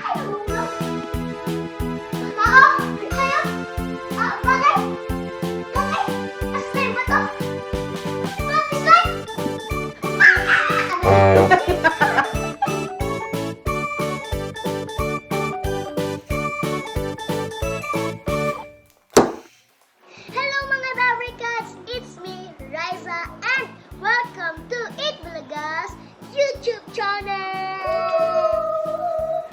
Hello mga Dabricats! It's me, Riza, and welcome to It Bulaga's YouTube channel!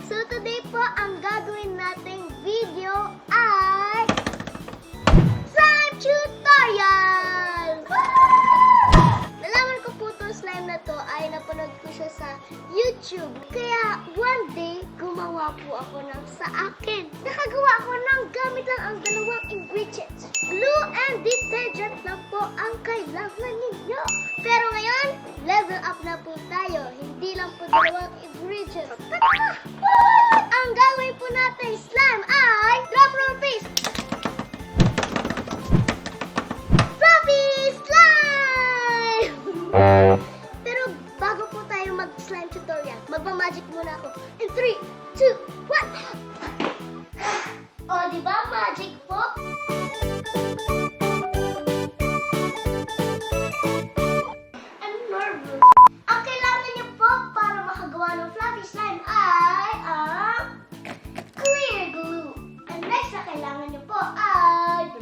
So today po, ang gagawin nating video ay slime tutorial! Nalaman ko po itong slime na to ay napanood ko siya sa YouTube. Kaya one day, gumawa po ako ng sa akin. Nakagawa ako ng gamit lang ang dalawang ingredients. Glue and detergent lang po ang kailangan ninyo. Pero ngayon, level up na po tayo. Hindi lang po dalawang ingredients. Ang gagawin po natin slime ay drop roll please. Fluffy slime! Pero bago po tayo mag-slime tutorial, magpa-magic muna ako. In 3, 2, 1! O, diba magic po? I'm nervous. Ang kailangan niyo po para makagawa ng fluffy slime ay ang clear glue. And next na kailangan niyo po ay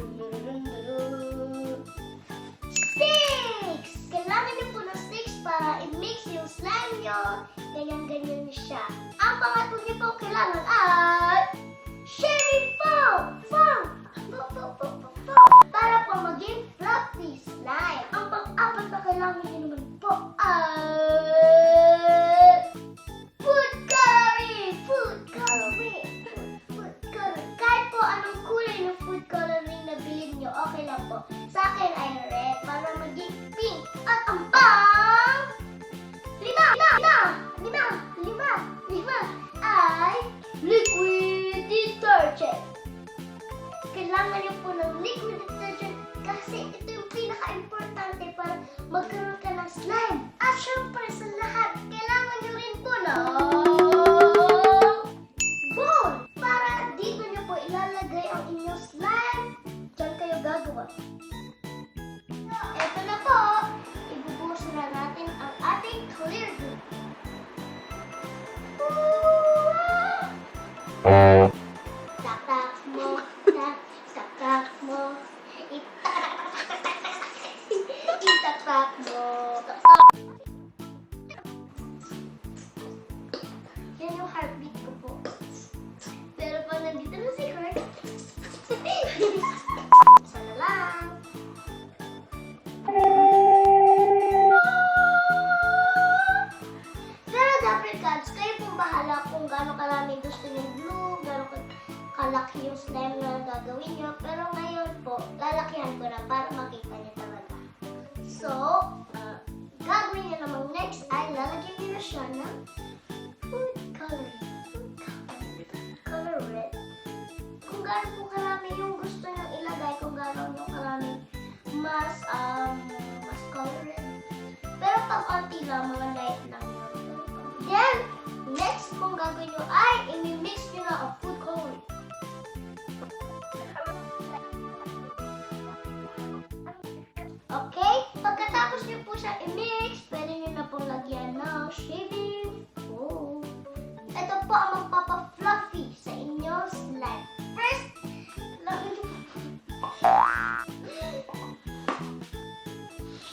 sticks! Kailangan niyo po ng sticks para i-mix yung slime niyo. Ganyan-ganyan siya. Ang pangatlo niyo po kailangan ay shaving foam! Foam! Para po maging fluffy slime. Ang pang-apat na kailangan niyo naman po ay food coloring! Food coloring! Food coloring. Kahit po anong kulay ng food coloring na bilhin niyo, okay lang po. Sa akin ay red para maging pink. At ang pang lima ay liquid detergent. Kailangan niyo po ng liquid detergent kasi ito yung pinaka-importante para magkaroon ka ng slime. At syempre sa lahat, kailangan niyo rin po ng bowl para dito niyo po ilalagay ang inyong slime. Diyan kayo gagawa. Ito na po, ibubuhos na natin ang ating clear glue. Tatak mo, tatak mo, itatak mo. Yan yung heartbeat ko po. Pero pag nandito na si Kurt, sana lang. Pero Dabricats, kayo pong bahala kung gaano karami gusto niyong glue, gaano kalaki yung slime na gagawin niyo. Pero ngayon po, lalakihan ko na para makita niyo talaga. So, gagawin niyo namang next ay lalagyan niyo na siya ng food coloring. Color red. Kung gaano po karami yung gusto niyo ilagay, kung gaano yung karami mas color red. Pero pag konti lang, mga light lang yun. Then, next kung gagawin nyo ay i-mix nyo na ang food coloring. Okay? Pagkatapos nyo po siya i-mix, pwede nyo na pong lagyan ng shaving foam. Ito po ang magpapa-fluffy sa inyong slime. First, lagyan nyo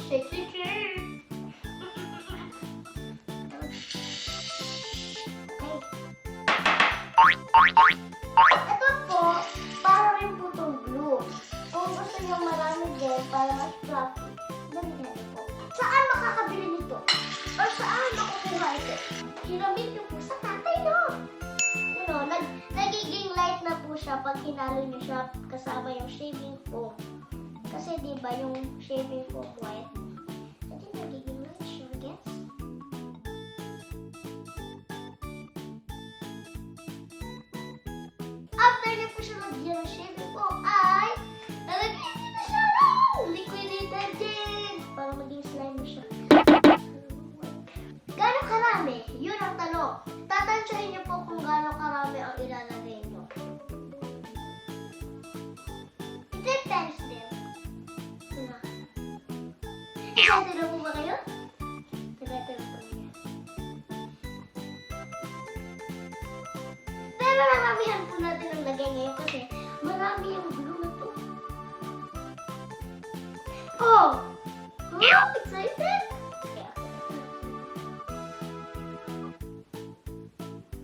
shake, shake, shake. Ito po, para rin po itong glue. Kung gusto nyo marami din para mas fluffy, ganyan po. Saan makakabili nito? Or saan makukuha ito? Hinamit nyo po sa tatay, no? You know, nagiging light na po siya pag hinalo nyo siya kasama yung shaving foam. Kasi diba yung shaving foam white? Ito nagiging light siya, gets? After nyo po siya lagyan ng shaving foam ay lalagyan nyo na siya ng liquid detergent para maging slime na siya. Gano'ng karami? Yun ang tanong. Tatansyahin niyo po kung gano'ng karami Excited na po ba kayo? Excited na po niya. Pero maramihan po natin ang lagay ngayon kasi marami yung glue na to. Oh! Oh! Excited?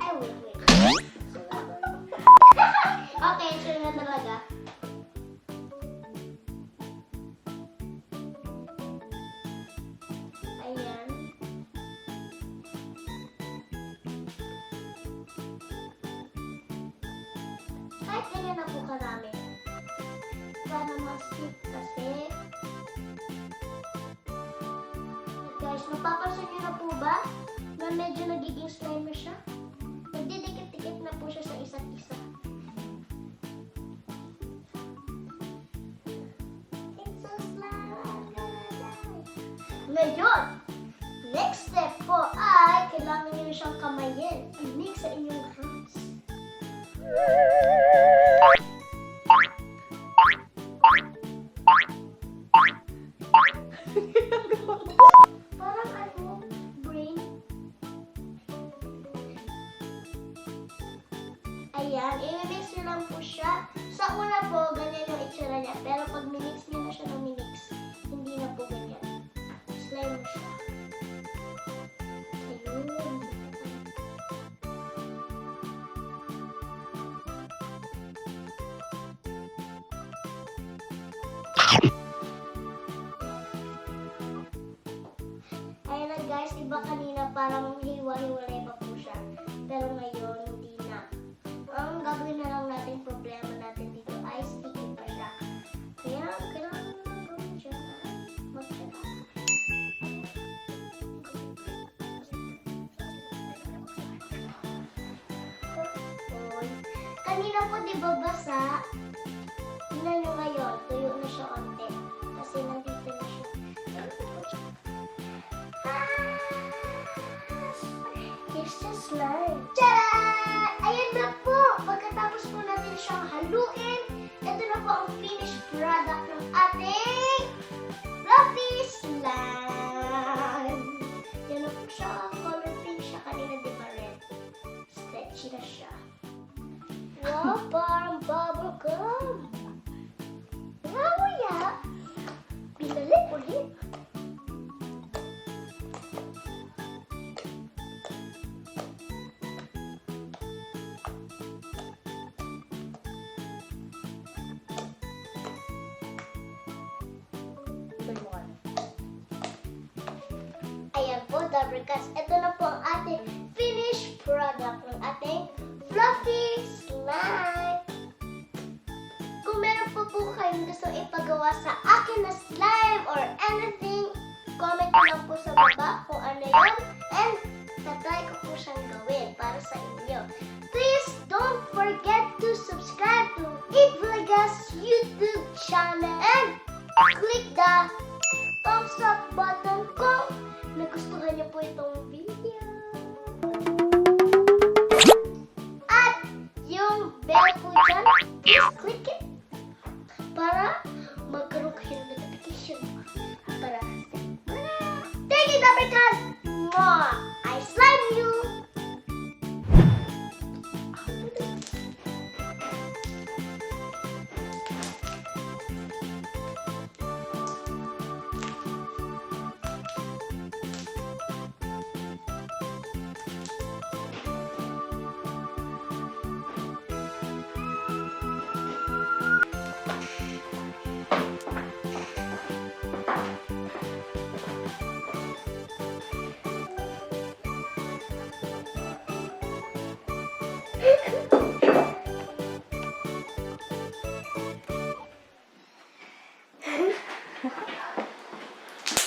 Ay, wait. Okay, sure na talaga. Ayan. Kahit ganyan na po karami. Para mas-stick kasi. Guys, napapansin niyo na po ba na medyo nagiging slimy siya? Nagdidikit-dikit na po siya sa isa't isa. It's so slimy. Ngayon, next step po ay kailangan niyo siyang kamayin. I-mix sa inyong hands. Parang ano, brain. Ayan, i-mix nyo lang po siya. Sa una po, ganyan yung itsura niya. Pero pag minix nyo na siya ng minix, hindi na po ganyan. Slime siya. Ayun. Ayan na guys, iba kanina parang hiwa-hiwalay pa po siya. Pero ngayon, hindi na. Ang gagawin na lang natin, problema natin dito ay sticky pa siya. Kaya, kailangan mo lang gawin siya. Mag-tira. Kanina po di ba basa? Tingnan nyo ngayon, tuyo na siya onte. Kasi nandito na siya. It's just slime. Tara! Ayan na po! Pagkatapos po natin siyang haluin, ito na po ang finished product ng ating fluffy slime. Yan na po siya. Color pink siya kanina, di ba red? Stretchy na siya. Wow, parang bubble gum. Wow, ya! Pinalik ulit. Ayan po, Dabricats. Ito na po ang ating finished product ng ating fluffy slime. Kung meron po kayong gusto ipagawa sa akin na slime or anything, comment lang po sa baba kung ano yun. And tatry ko po siyang gawin para sa inyo. Please don't forget to subscribe to Eat Vloggas YouTube channel and click the thumbs up button kung nagustuhan niyo po itong video. At yung bell po dyan, please click it para magkaroon kayo ng notification. Para thank you, Dabricats! I slime you!